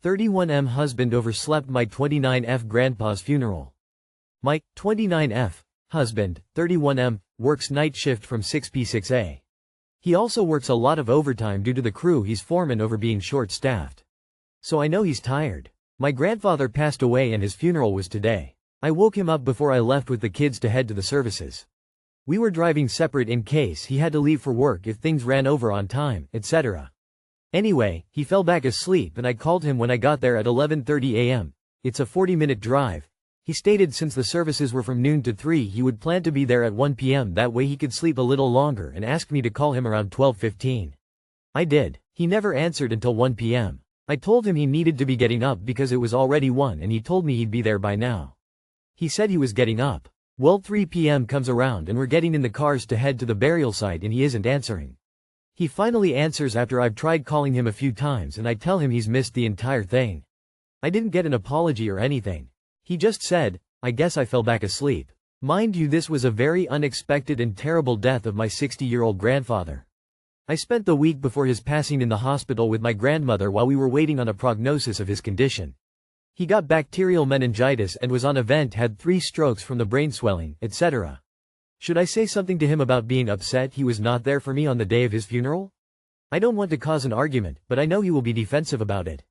31M husband overslept my 29F grandpa's funeral. My 29F husband, 31M, works night shift from 6p6a. He also works a lot of overtime due to the crew he's foreman over being short-staffed. So I know he's tired. My grandfather passed away and his funeral was today. I woke him up before I left with the kids to head to the services. We were driving separate in case he had to leave for work if things ran over on time, etc. Anyway, he fell back asleep and I called him when I got there at 11:30 a.m. It's a 40-minute drive. He stated since the services were from noon to 3 he would plan to be there at 1 p.m. that way he could sleep a little longer and asked me to call him around 12:15. I did. He never answered until 1 p.m. I told him he needed to be getting up because it was already 1 and he told me he'd be there by now. He said he was getting up. Well, 3 p.m. comes around and we're getting in the cars to head to the burial site and he isn't answering. He finally answers after I've tried calling him a few times and I tell him he's missed the entire thing. I didn't get an apology or anything. He just said, "I guess I fell back asleep." Mind you, this was a very unexpected and terrible death of my 60-year-old grandfather. I spent the week before his passing in the hospital with my grandmother while we were waiting on a prognosis of his condition. He got bacterial meningitis and was on a vent, had 3 strokes from the brain swelling, etc. Should I say something to him about being upset he was not there for me on the day of his funeral? I don't want to cause an argument, but I know he will be defensive about it.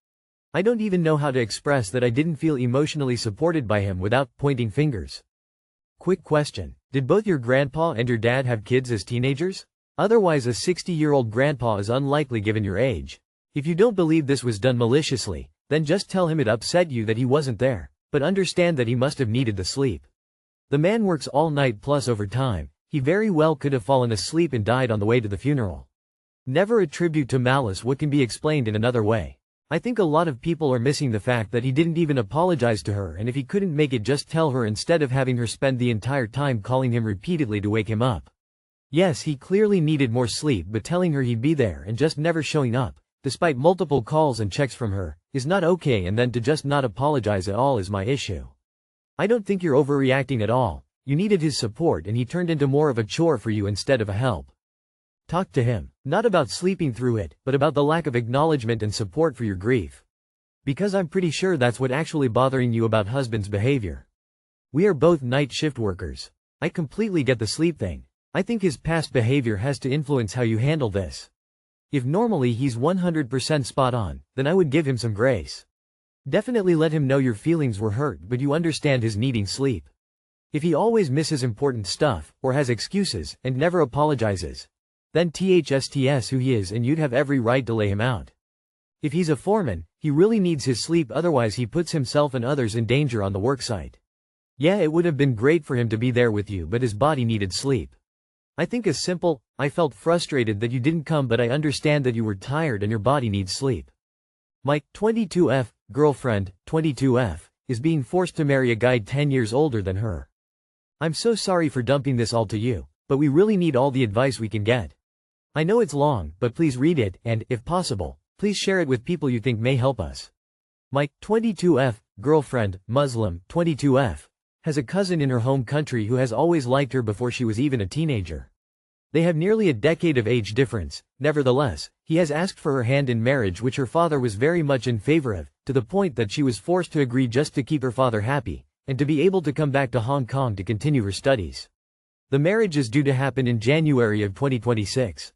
I don't even know how to express that I didn't feel emotionally supported by him without pointing fingers. Quick question. Did both your grandpa and your dad have kids as teenagers? Otherwise a 60-year-old grandpa is unlikely given your age. If you don't believe this was done maliciously, then just tell him it upset you that he wasn't there, but understand that he must have needed the sleep. The man works all night plus overtime. He very well could have fallen asleep and died on the way to the funeral. Never attribute to malice what can be explained in another way. I think a lot of people are missing the fact that he didn't even apologize to her, and if he couldn't make it, just tell her instead of having her spend the entire time calling him repeatedly to wake him up. Yes, he clearly needed more sleep, but telling her he'd be there and just never showing up, despite multiple calls and checks from her, is not okay, and then to just not apologize at all is my issue. I don't think you're overreacting at all. You needed his support and he turned into more of a chore for you instead of a help. Talk to him, not about sleeping through it, but about the lack of acknowledgement and support for your grief. Because I'm pretty sure that's what actually bothering you about husband's behavior. We are both night shift workers. I completely get the sleep thing. I think his past behavior has to influence how you handle this. If normally he's 100% spot on, then I would give him some grace. Definitely let him know your feelings were hurt but you understand his needing sleep. If he always misses important stuff, or has excuses, and never apologizes, then THSTS who he is, and you'd have every right to lay him out. If he's a foreman, he really needs his sleep, otherwise he puts himself and others in danger on the worksite. Yeah, it would have been great for him to be there with you, but his body needed sleep. I think as simple, "I felt frustrated that you didn't come, but I understand that you were tired and your body needs sleep." My 22F girlfriend, 22F, is being forced to marry a guy 10 years older than her. I'm so sorry for dumping this all to you, but we really need all the advice we can get. I know it's long, but please read it and, if possible, please share it with people you think may help us. My 22F girlfriend, Muslim, 22F, has a cousin in her home country who has always liked her before she was even a teenager. They have nearly a decade of age difference. Nevertheless, he has asked for her hand in marriage, which her father was very much in favor of, to the point that she was forced to agree just to keep her father happy, and to be able to come back to Hong Kong to continue her studies. The marriage is due to happen in January of 2026.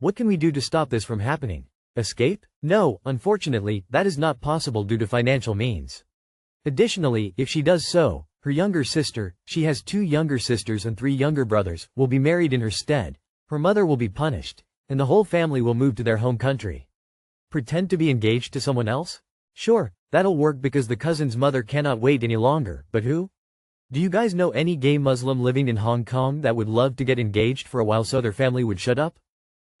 What can we do to stop this from happening? Escape? No, unfortunately, that is not possible due to financial means. Additionally, if she does so, her younger sister, she has 2 younger sisters and 3 younger brothers, will be married in her stead, her mother will be punished, and the whole family will move to their home country. Pretend to be engaged to someone else? Sure, that'll work because the cousin's mother cannot wait any longer, but who? Do you guys know any gay Muslim living in Hong Kong that would love to get engaged for a while so their family would shut up?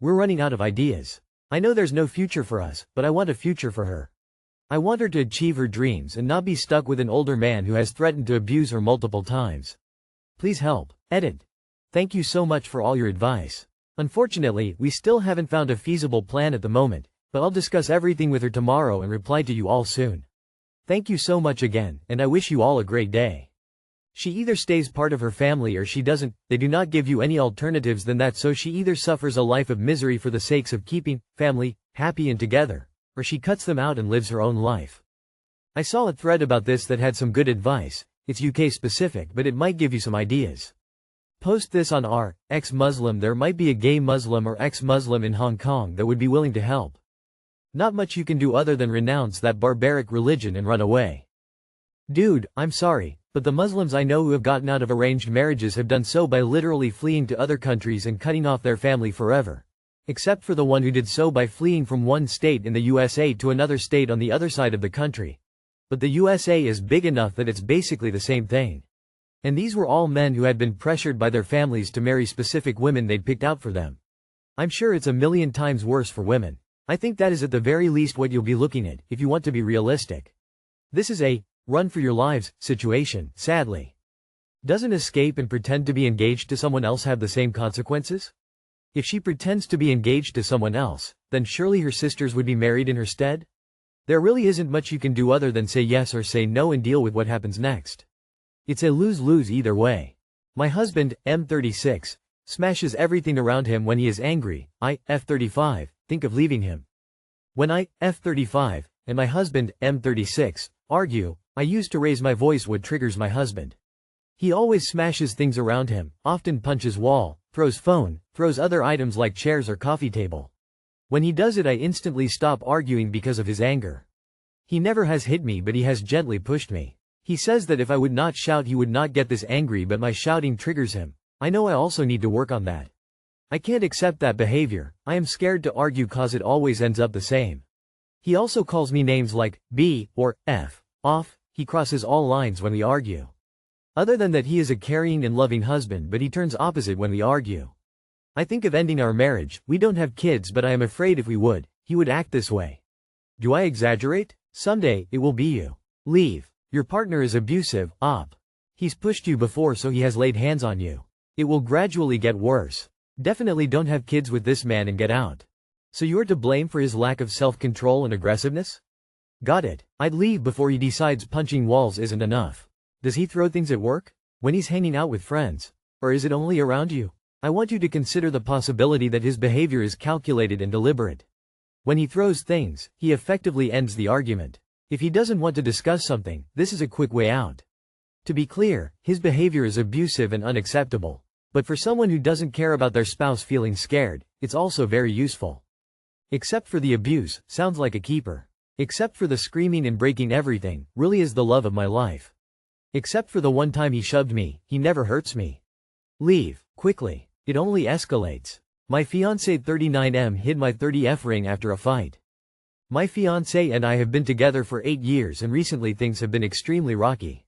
We're running out of ideas. I know there's no future for us, but I want a future for her. I want her to achieve her dreams and not be stuck with an older man who has threatened to abuse her multiple times. Please help. Edit. Thank you so much for all your advice. Unfortunately, we still haven't found a feasible plan at the moment, but I'll discuss everything with her tomorrow and reply to you all soon. Thank you so much again, and I wish you all a great day. She either stays part of her family or she doesn't. They do not give you any alternatives than that, so she either suffers a life of misery for the sakes of keeping family happy and together, or she cuts them out and lives her own life. I saw a thread about this that had some good advice. It's UK specific, but it might give you some ideas. Post this on r ex-Muslim. There might be a gay Muslim or ex-Muslim in Hong Kong that would be willing to help. Not much you can do other than renounce that barbaric religion and run away. Dude, I'm sorry, but the Muslims I know who have gotten out of arranged marriages have done so by literally fleeing to other countries and cutting off their family forever. Except for the one who did so by fleeing from one state in the USA to another state on the other side of the country. But the USA is big enough that it's basically the same thing. And these were all men who had been pressured by their families to marry specific women they'd picked out for them. I'm sure it's a million times worse for women. I think that is at the very least what you'll be looking at, if you want to be realistic. This is a run for your lives situation, sadly. Doesn't escape and pretend to be engaged to someone else have the same consequences? If she pretends to be engaged to someone else, then surely her sisters would be married in her stead? There really isn't much you can do other than say yes or say no and deal with what happens next. It's a lose-lose either way. My husband, M36, smashes everything around him when he is angry. I, F35, think of leaving him. When I, F35, and my husband, M36, argue, I use to raise my voice what triggers my husband. He always smashes things around him, often punches wall, throws phone, throws other items like chairs or coffee table. When he does it I instantly stop arguing because of his anger. He never has hit me but he has gently pushed me. He says that if I would not shout he would not get this angry but my shouting triggers him. I know I also need to work on that. I can't accept that behavior. I am scared to argue cause it always ends up the same. He also calls me names like B or F off. He crosses all lines when we argue. Other than that he is a caring and loving husband but he turns opposite when we argue. I think of ending our marriage. We don't have kids but I am afraid if we would, he would act this way. Do I exaggerate? Someday, it will be you. Leave. Your partner is abusive, op. He's pushed you before so he has laid hands on you. It will gradually get worse. Definitely don't have kids with this man and get out. So you're to blame for his lack of self-control and aggressiveness? Got it. I'd leave before he decides punching walls isn't enough. Does he throw things at work? When he's hanging out with friends? Or is it only around you? I want you to consider the possibility that his behavior is calculated and deliberate. When he throws things, he effectively ends the argument. If he doesn't want to discuss something, this is a quick way out. To be clear, his behavior is abusive and unacceptable. But for someone who doesn't care about their spouse feeling scared, it's also very useful. Except for the abuse, sounds like a keeper. Except for the screaming and breaking everything, really is the love of my life. Except for the one time he shoved me, he never hurts me. Leave, quickly. It only escalates. My fiancé 39M hid my 30F ring after a fight. My fiancé and I have been together for 8 years and recently things have been extremely rocky.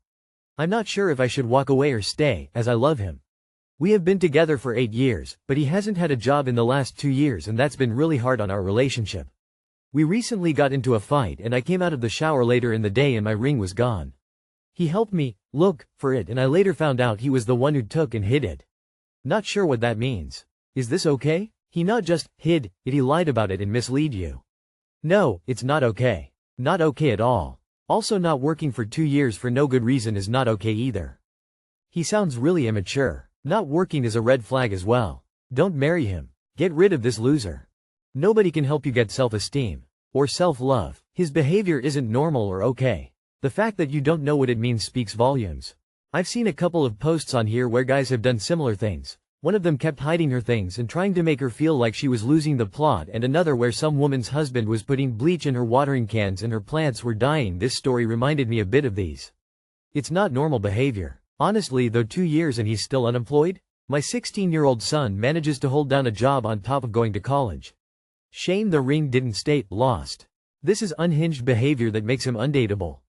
I'm not sure if I should walk away or stay, as I love him. We have been together for 8 years, but he hasn't had a job in the last 2 years and that's been really hard on our relationship. We recently got into a fight and I came out of the shower later in the day and my ring was gone. He helped me look for it and I later found out he was the one who took and hid it. Not sure what that means. Is this okay? He not just hid it, he lied about it and mislead you. No, it's not okay. Not okay at all. Also not working for 2 years for no good reason is not okay either. He sounds really immature. Not working is a red flag as well. Don't marry him. Get rid of this loser. Nobody can help you get self-esteem. Or self-love. His behavior isn't normal or okay. The fact that you don't know what it means speaks volumes. I've seen a couple of posts on here where guys have done similar things. One of them kept hiding her things and trying to make her feel like she was losing the plot, and another where some woman's husband was putting bleach in her watering cans and her plants were dying. This story reminded me a bit of these. It's not normal behavior. Honestly though, 2 years and he's still unemployed? My 16-year-old son manages to hold down a job on top of going to college. Shame the ring didn't stay lost. This is unhinged behavior that makes him undateable.